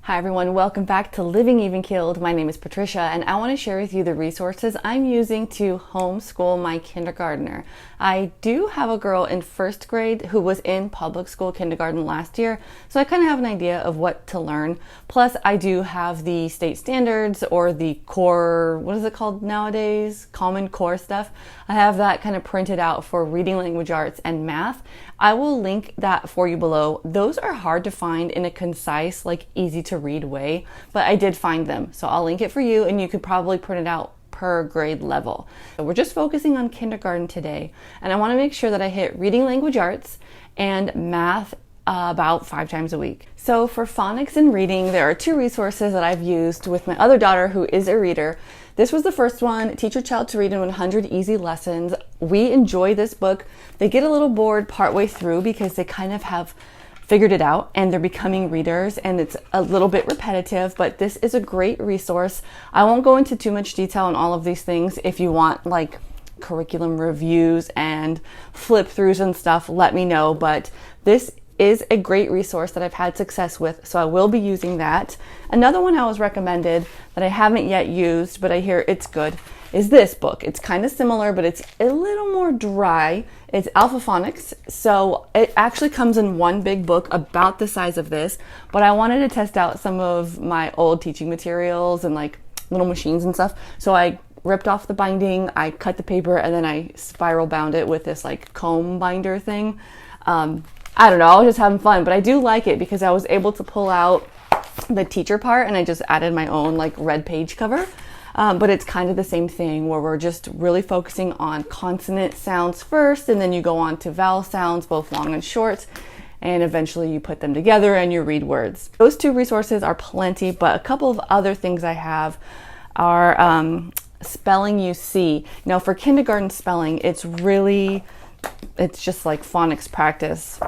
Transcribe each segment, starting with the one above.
Hi everyone, welcome back to Living Even Keeled. My name is Patricia and I want to share with you the resources I'm using to homeschool my kindergartner. I do have a girl in first grade who was in public school kindergarten last year, so I kind of have an idea of what to learn. Plus I do have the state standards or the core, what is it called nowadays? Common Core stuff. I have that kind of printed out for reading language arts and math. I will link that for you below. Those are hard to find in a concise, easy to read way, but I did find them. So I'll link it for you and you could probably print it out per grade level. So we're just focusing on kindergarten today. And I want to make sure that I hit reading language arts and math about 5 times a week. So for phonics and reading, there are 2 resources that I've used with my other daughter who is a reader. This was the first one, Teach Your Child to Read in 100 Easy Lessons. We enjoy this book. They get a little bored partway through because they kind of have figured it out and they're becoming readers and it's a little bit repetitive, but this is a great resource. I won't go into too much detail on all of these things. If you want curriculum reviews and flip throughs and stuff, let me know, but this is a great resource that I've had success with, so I will be using that. Another one I was recommended that I haven't yet used, but I hear it's good, is this book. It's kind of similar, but it's a little more dry. It's Alpha Phonics, so it actually comes in one big book about the size of this, but I wanted to test out some of my old teaching materials and little machines and stuff, so I ripped off the binding, I cut the paper, and then I spiral bound it with this comb binder thing. I don't know, I was just having fun, but I do like it because I was able to pull out the teacher part and I just added my own red page cover. But it's kind of the same thing where we're just really focusing on consonant sounds first, and then you go on to vowel sounds, both long and short, and eventually you put them together and you read words. Those 2 resources are plenty, but a couple of other things I have are Spelling You See. Now for kindergarten spelling, it's just like phonics practice.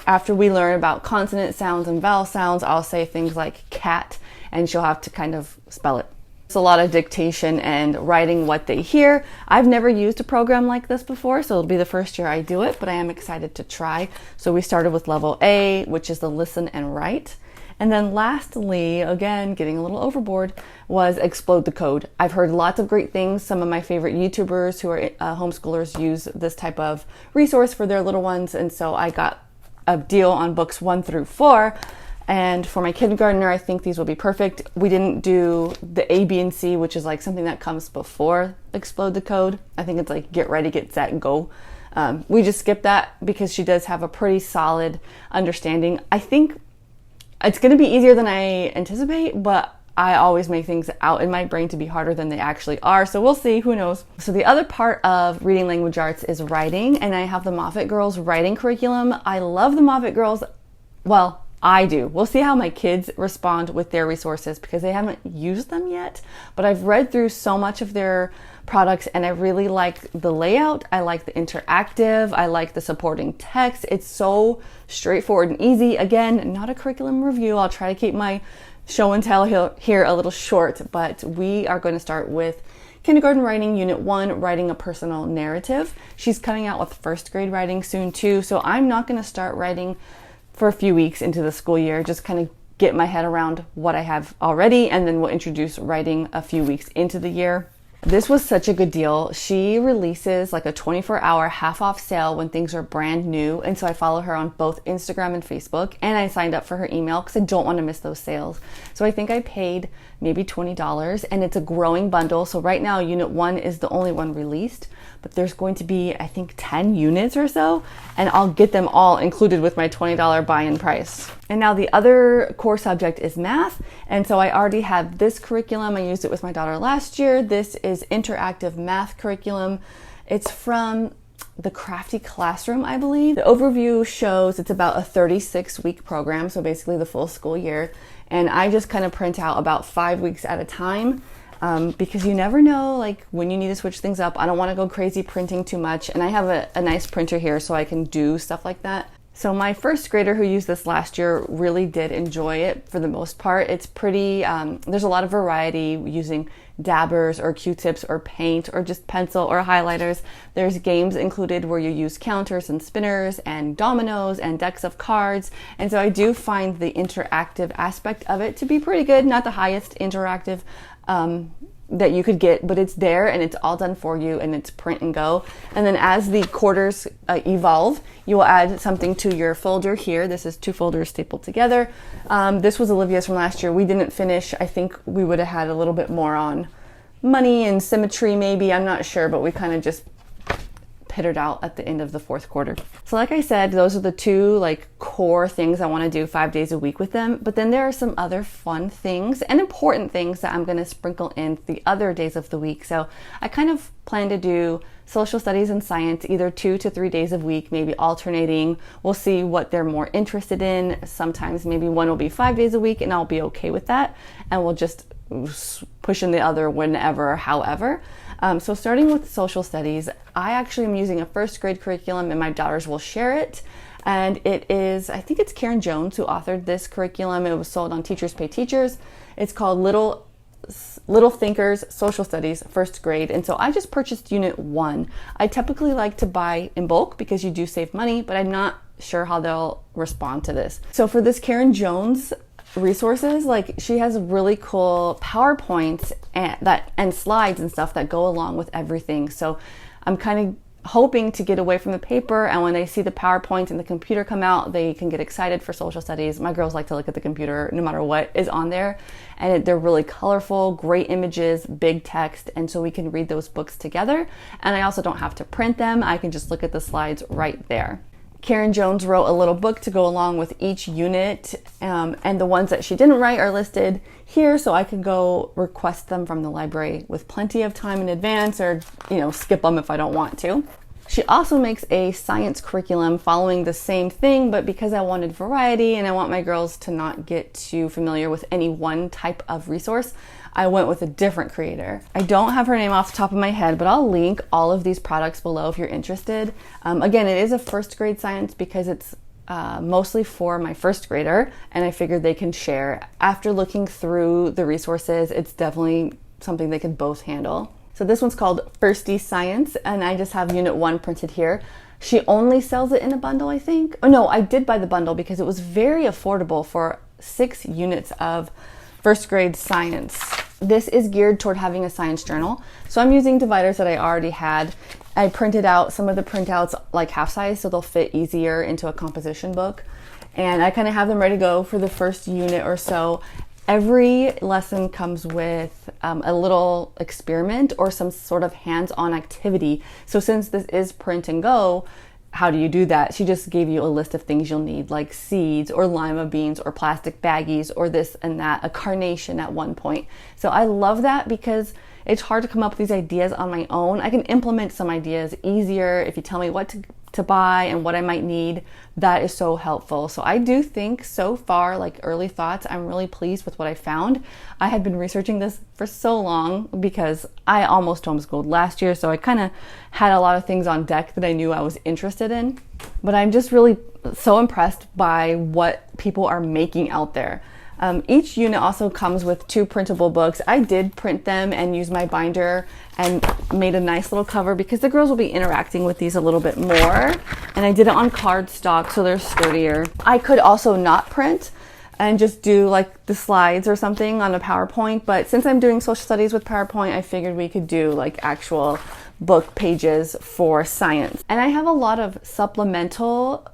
After we learn about consonant sounds and vowel sounds, I'll say things like cat and she'll have to kind of spell it. It's a lot of dictation and writing what they hear. I've never used a program like this before, so it'll be the first year I do it, but I am excited to try. So we started with level A, which is the listen and write. And then lastly, again, getting a little overboard, was Explode the Code. I've heard lots of great things. Some of my favorite YouTubers who are homeschoolers use this type of resource for their little ones. And so I got a deal on books 1 through 4. And for my kindergartner, I think these will be perfect. We didn't do the A, B, and C, which is something that comes before Explode the Code. I think it's get ready, get set, go. We just skipped that because she does have a pretty solid understanding. I think it's going to be easier than I anticipate, but I always make things out in my brain to be harder than they actually are. So we'll see, who knows. So the other part of reading language arts is writing, and I have the Moffatt girls writing curriculum. I love the Moffatt girls. Well, I do. We'll see how my kids respond with their resources because they haven't used them yet, but I've read through so much of their products and I really like the layout. I like the interactive. I like the supporting text. It's so straightforward and easy. Again, not a curriculum review. I'll try to keep my show and tell here a little short, but we are going to start with Kindergarten Writing Unit 1, Writing a Personal Narrative. She's coming out with first grade writing soon too, so I'm not going to start writing for a few weeks into the school year, just kind of get my head around what I have already, and then we'll introduce writing a few weeks into the year. This was such a good deal. She releases a 24-hour half-off sale when things are brand new, and so I follow her on both Instagram and Facebook, and I signed up for her email because I don't want to miss those sales. So I think I paid maybe $20, and it's a growing bundle. So right now, Unit 1 is the only one released, but there's going to be, I think, 10 units or so, and I'll get them all included with my $20 buy-in price. And now the other core subject is math, and so I already have this curriculum. I used it with my daughter last year. This is interactive math curriculum. It's from the Crafty Classroom, I believe. The overview shows it's about a 36-week program, so basically the full school year, and I just kind of print out about 5 weeks at a time. Because you never know when you need to switch things up. I don't want to go crazy printing too much, and I have a nice printer here so I can do stuff like that. So my first grader who used this last year really did enjoy it for the most part. It's pretty, there's a lot of variety using dabbers or Q-tips or paint or just pencil or highlighters. There's games included where you use counters and spinners and dominoes and decks of cards. And so I do find the interactive aspect of it to be pretty good. Not the highest interactive that you could get, but it's there and it's all done for you and it's print and go. And then as the quarters evolve, you will add something to your folder here. This is 2 folders stapled together. This was Olivia's from last year. We didn't finish. I think we would have had a little bit more on money and symmetry maybe. I'm not sure, but we kind of just pittered out at the end of the 4th quarter. So like I said, those are the 2 like core things I want to do 5 days a week with them. But then there are some other fun things and important things that I'm going to sprinkle in the other days of the week. So I kind of plan to do social studies and science either 2 to 3 days a week, maybe alternating. We'll see what they're more interested in. Sometimes maybe one will be 5 days a week and I'll be okay with that. And we'll just push in the other whenever, however. So starting with social studies, I actually am using a 1st grade curriculum and my daughters will share it. And it is, I think it's Karen Jones who authored this curriculum. It was sold on Teachers Pay Teachers. It's called Little Thinkers Social Studies 1st grade. And so I just purchased unit 1. I typically like to buy in bulk because you do save money, but I'm not sure how they'll respond to this. So for this Karen Jones resources, like she has really cool PowerPoints and slides and stuff that go along with everything. So I'm kind of hoping to get away from the paper, and when they see the PowerPoint and the computer come out, they can get excited for social studies. My girls like to look at the computer no matter what is on there, and they're really colorful, great images, big text, and so we can read those books together. And I also don't have to print them. I can just look at the slides right there. Karen Jones wrote a little book to go along with each unit, and the ones that she didn't write are listed here, so I could go request them from the library with plenty of time in advance, or skip them if I don't want to. She also makes a science curriculum following the same thing, but because I wanted variety and I want my girls to not get too familiar with any one type of resource, I went with a different creator. I don't have her name off the top of my head, but I'll link all of these products below if you're interested. Again, it is a 1st grade science because it's mostly for my 1st grader, and I figured they can share. After looking through the resources, it's definitely something they can both handle. So this one's called Firstie Science, and I just have unit 1 printed here. She only sells it in a bundle, I think. Oh no, I did buy the bundle because it was very affordable for 6 units of 1st grade science. This is geared toward having a science journal. So I'm using dividers that I already had. I printed out some of the printouts like half size so they'll fit easier into a composition book. And I kind of have them ready to go for the first unit or so. Every lesson comes with a little experiment or some sort of hands-on activity. So since this is print and go, how do you do that? She just gave you a list of things you'll need, like seeds or lima beans or plastic baggies or this and that, a carnation at one point. So I love that because it's hard to come up with these ideas on my own. I can implement some ideas easier if you tell me what to buy and what I might need. That is so helpful. So I do think so far, like early thoughts, I'm really pleased with what I found. I had been researching this for so long because I almost homeschooled last year, so I kind of had a lot of things on deck that I knew I was interested in. But I'm just really so impressed by what people are making out there. Each unit also comes with 2 printable books. I did print them and use my binder and made a nice little cover because the girls will be interacting with these a little bit more. And I did it on cardstock so they're sturdier. I could also not print and just do like the slides or something on a PowerPoint, but since I'm doing social studies with PowerPoint, I figured we could do like actual book pages for science. And I have a lot of supplemental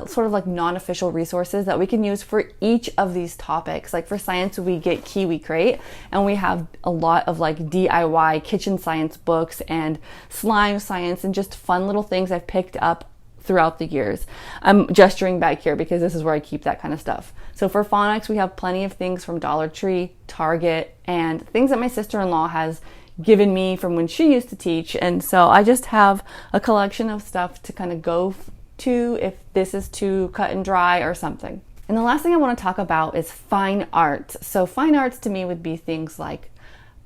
sort of like non-official resources that we can use for each of these topics. Like for science, we get Kiwi Crate, and we have a lot of like DIY kitchen science books and slime science and just fun little things I've picked up throughout the years. I'm gesturing back here because this is where I keep that kind of stuff. So for phonics, we have plenty of things from Dollar Tree, Target, and things that my sister-in-law has given me from when she used to teach. And so I just have a collection of stuff to kind of go to if this is too cut and dry or something. And the last thing I want to talk about is fine art. So fine arts to me would be things like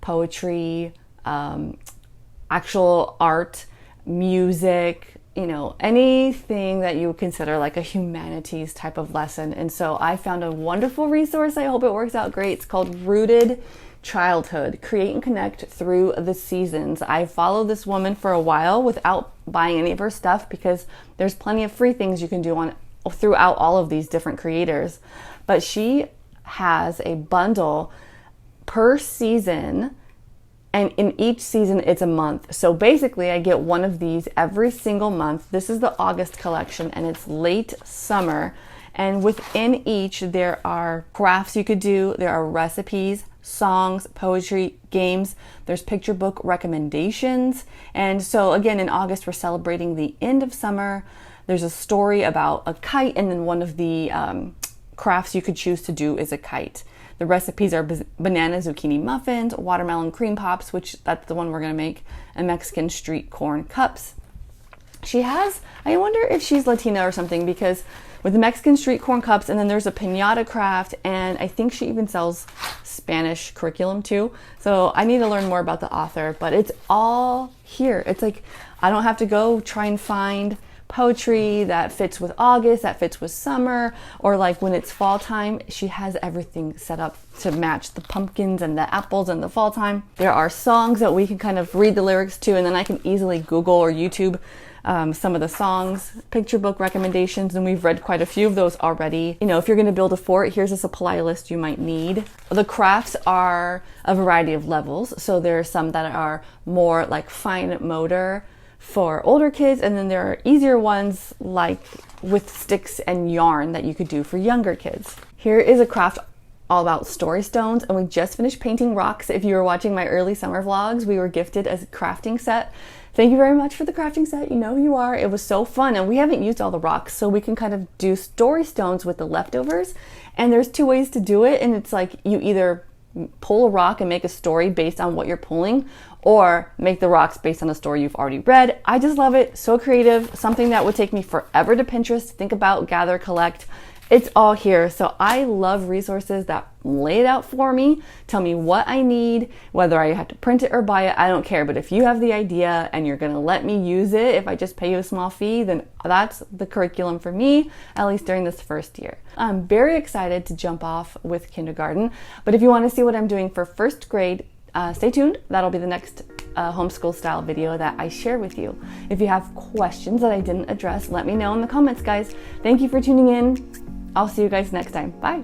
poetry, actual art, music, you know, anything that you would consider like a humanities type of lesson. And so I found a wonderful resource. I hope it works out great. It's called Rooted Childhood, Create and Connect Through the Seasons. I followed this woman for a while without buying any of her stuff because there's plenty of free things you can do on throughout all of these different creators. But she has a bundle per season, and in each season it's a month. So basically I get one of these every single month. This is the August collection and it's late summer. And within each there are crafts you could do, there are recipes, songs, poetry, games, there's picture book recommendations. And so again, in August we're celebrating the end of summer. There's a story about a kite, and then one of the crafts you could choose to do is a kite. The recipes are banana zucchini muffins, watermelon cream pops, which that's the one we're gonna make, and Mexican street corn cups. She has, I wonder if she's Latina or something, because with the Mexican street corn cups, and then there's a piñata craft, and I think she even sells Spanish curriculum too. So I need to learn more about the author, but it's all here. It's like, I don't have to go try and find poetry that fits with August, that fits with summer, or like when it's fall time. She has everything set up to match the pumpkins and the apples and the fall time. There are songs that we can kind of read the lyrics to, and then I can easily Google or YouTube some of the songs, picture book recommendations, and we've read quite a few of those already. You know, if you're going to build a fort, here's a supply list you might need. The crafts are a variety of levels, so there are some that are more like fine motor for older kids, and then there are easier ones like with sticks and yarn that you could do for younger kids. Here is a craft all about story stones, and we just finished painting rocks. If you were watching my early summer vlogs, we were gifted a crafting set. Thank you very much for the crafting set. You know who you are. It was so fun, and we haven't used all the rocks, so we can kind of do story stones with the leftovers. And there's two ways to do it, and it's like you either pull a rock and make a story based on what you're pulling, or make the rocks based on a story you've already read. I just love it. So creative. Something that would take me forever to Pinterest, think about, gather, collect. It's all here. So I love resources that lay it out for me, tell me what I need, whether I have to print it or buy it, I don't care. But if you have the idea and you're gonna let me use it, if I just pay you a small fee, then that's the curriculum for me, at least during this first year. I'm very excited to jump off with kindergarten, but if you wanna see what I'm doing for first grade, stay tuned. That'll be the next homeschool style video that I share with you. If you have questions that I didn't address, let me know in the comments, guys. Thank you for tuning in. I'll see you guys next time. Bye.